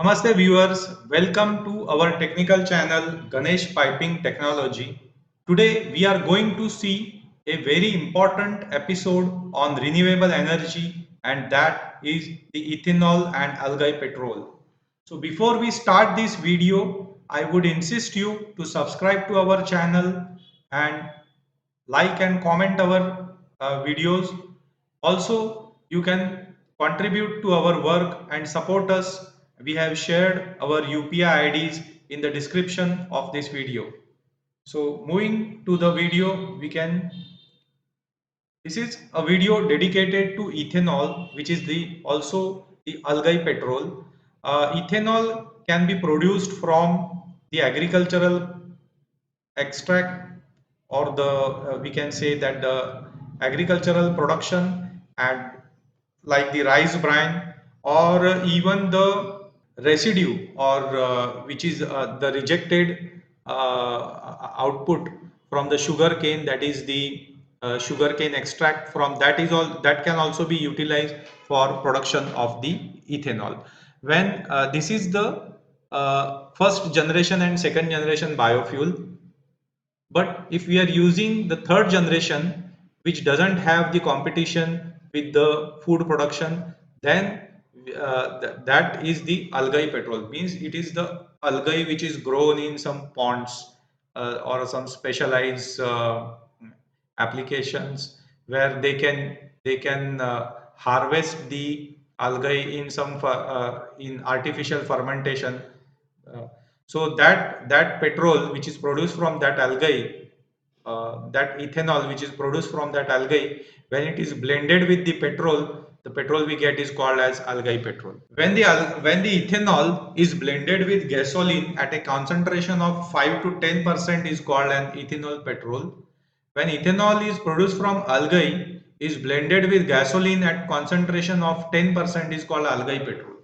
Namaste viewers, welcome to our technical channel Ganesh Piping Technology. Today we are going to see a very important episode on renewable energy, and that is the ethanol and algae petrol. So before we start this video, I would insist you to subscribe to our channel and like and comment our videos. Also, you can contribute to our work and support us. We have shared our UPI IDs in the description of this video. So moving to the video, this is a video dedicated to ethanol, which is the also the algae petrol. Ethanol can be produced from the agricultural extract, or the we can say that the agricultural production, and like the rice bran, or even the residue, or which is the rejected output from the sugar cane, that is the sugar cane extract. From that is all that can also be utilized for production of the ethanol. When this is the first generation and second generation biofuel. But if we are using the third generation, which doesn't have the competition with the food production, then that is the algae petrol. Means it is the algae which is grown in some ponds or some specialized applications, where they can harvest the algae in some in artificial fermentation. Uh, so that petrol which is produced from that algae, that ethanol which is produced from that algae, when it is blended with the petrol we get is called as algae petrol. When the ethanol is blended with gasoline at a concentration of 5 to 10% is called an ethanol petrol. When ethanol is produced from algae is blended with gasoline at concentration of 10% is called algae petrol.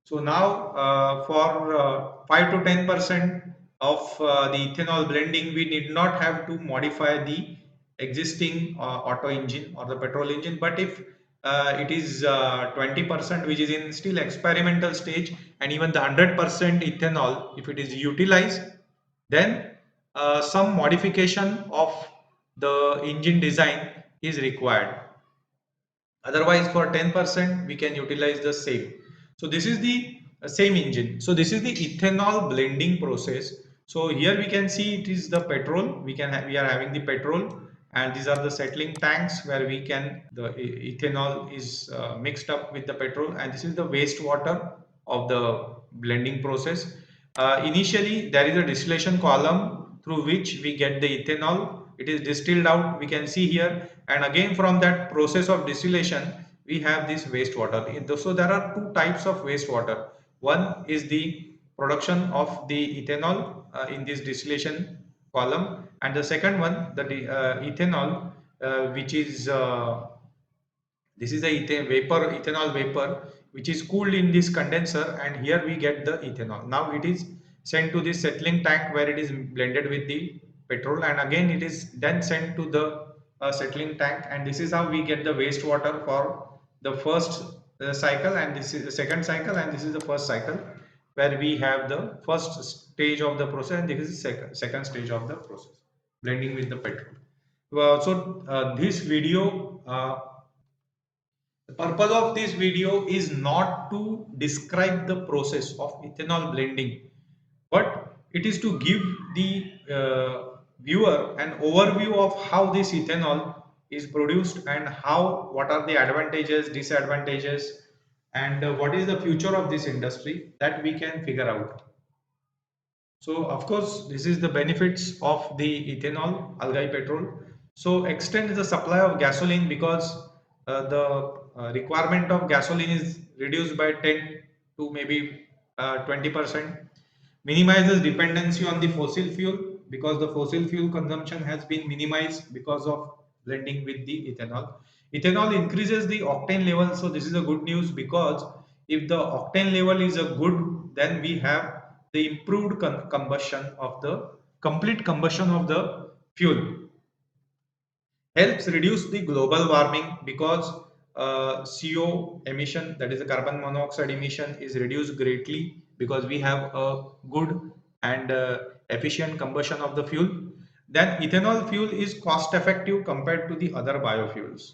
So now for 5 to 10% of the ethanol blending, we did not have to modify the existing auto engine or the petrol engine. But if it is 20%, which is in still experimental stage, and even the 100% ethanol, if it is utilized, then some modification of the engine design is required. Otherwise, for 10% we can utilize the same. So this is the same engine. So this is the ethanol blending process. So here we can see it is the petrol. We are having the petrol, and these are the settling tanks where we can the ethanol is mixed up with the petrol, and this is the wastewater of the blending process. Initially there is a distillation column through which we get the ethanol. It is distilled out, we can see here, and again from that process of distillation we have this wastewater. So there are two types of wastewater. One is the production of the ethanol in this distillation column, and the second one, the ethanol, which is this is the ethanol vapor, which is cooled in this condenser, and here we get the ethanol. Now it is sent to this settling tank where it is blended with the petrol, and again it is then sent to the settling tank, and this is how we get the wastewater for the first cycle, and this is the second cycle, and this is the first cycle, where we have the first stage of the process, and this is the second stage of the process, blending with the petrol. This video, the purpose of this video is not to describe the process of ethanol blending, but it is to give the viewer an overview of how this ethanol is produced, and what are the advantages, disadvantages, and what is the future of this industry, that we can figure out. So of course, this is the benefits of the ethanol algae petrol. So extend the supply of gasoline, because the requirement of gasoline is reduced by 10 to maybe 20%. Minimizes dependency on the fossil fuel, because the fossil fuel consumption has been minimized because of blending with the ethanol. Ethanol increases the octane level. So this is a good news, because if the octane level is a good, then we have the improved combustion of the complete combustion of the fuel. Helps reduce the global warming, because CO emission, that is the carbon monoxide emission, is reduced greatly because we have a good and efficient combustion of the fuel. Then ethanol fuel is cost effective compared to the other biofuels.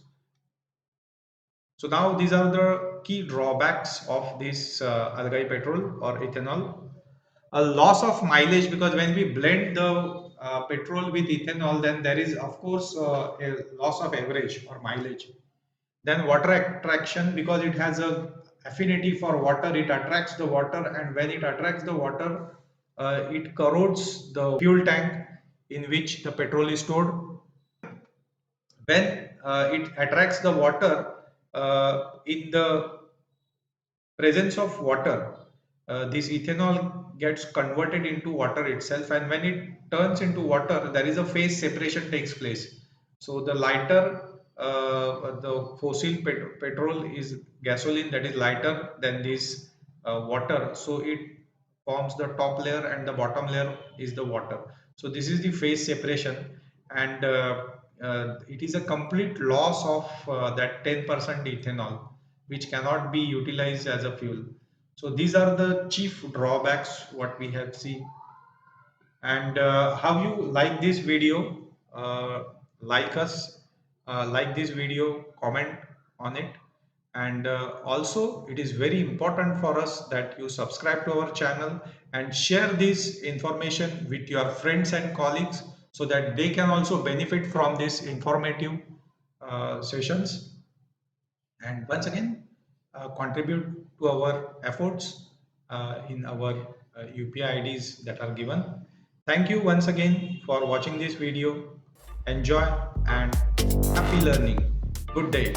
So now these are the key drawbacks of this algae petrol or ethanol. A loss of mileage, because when we blend the petrol with ethanol, then there is of course a loss of average or mileage. Then water attraction, because it has a affinity for water, it attracts the water, and when it attracts the water, it corrodes the fuel tank in which the petrol is stored. When it attracts the water, in the presence of water, this ethanol gets converted into water itself, and when it turns into water, there is a phase separation takes place. So the lighter the fossil petrol is gasoline that is lighter than this water, so it forms the top layer and the bottom layer is the water. So this is the phase separation, and it is a complete loss of that 10% ethanol which cannot be utilized as a fuel. So these are the chief drawbacks what we have seen. And how you like this video? Like us, like this video, comment on it. And also, it is very important for us that you subscribe to our channel and share this information with your friends and colleagues so that they can also benefit from this informative sessions. And once again, contribute to our efforts in our UPI IDs that are given. Thank you once again for watching this video. Enjoy and happy learning. Good day.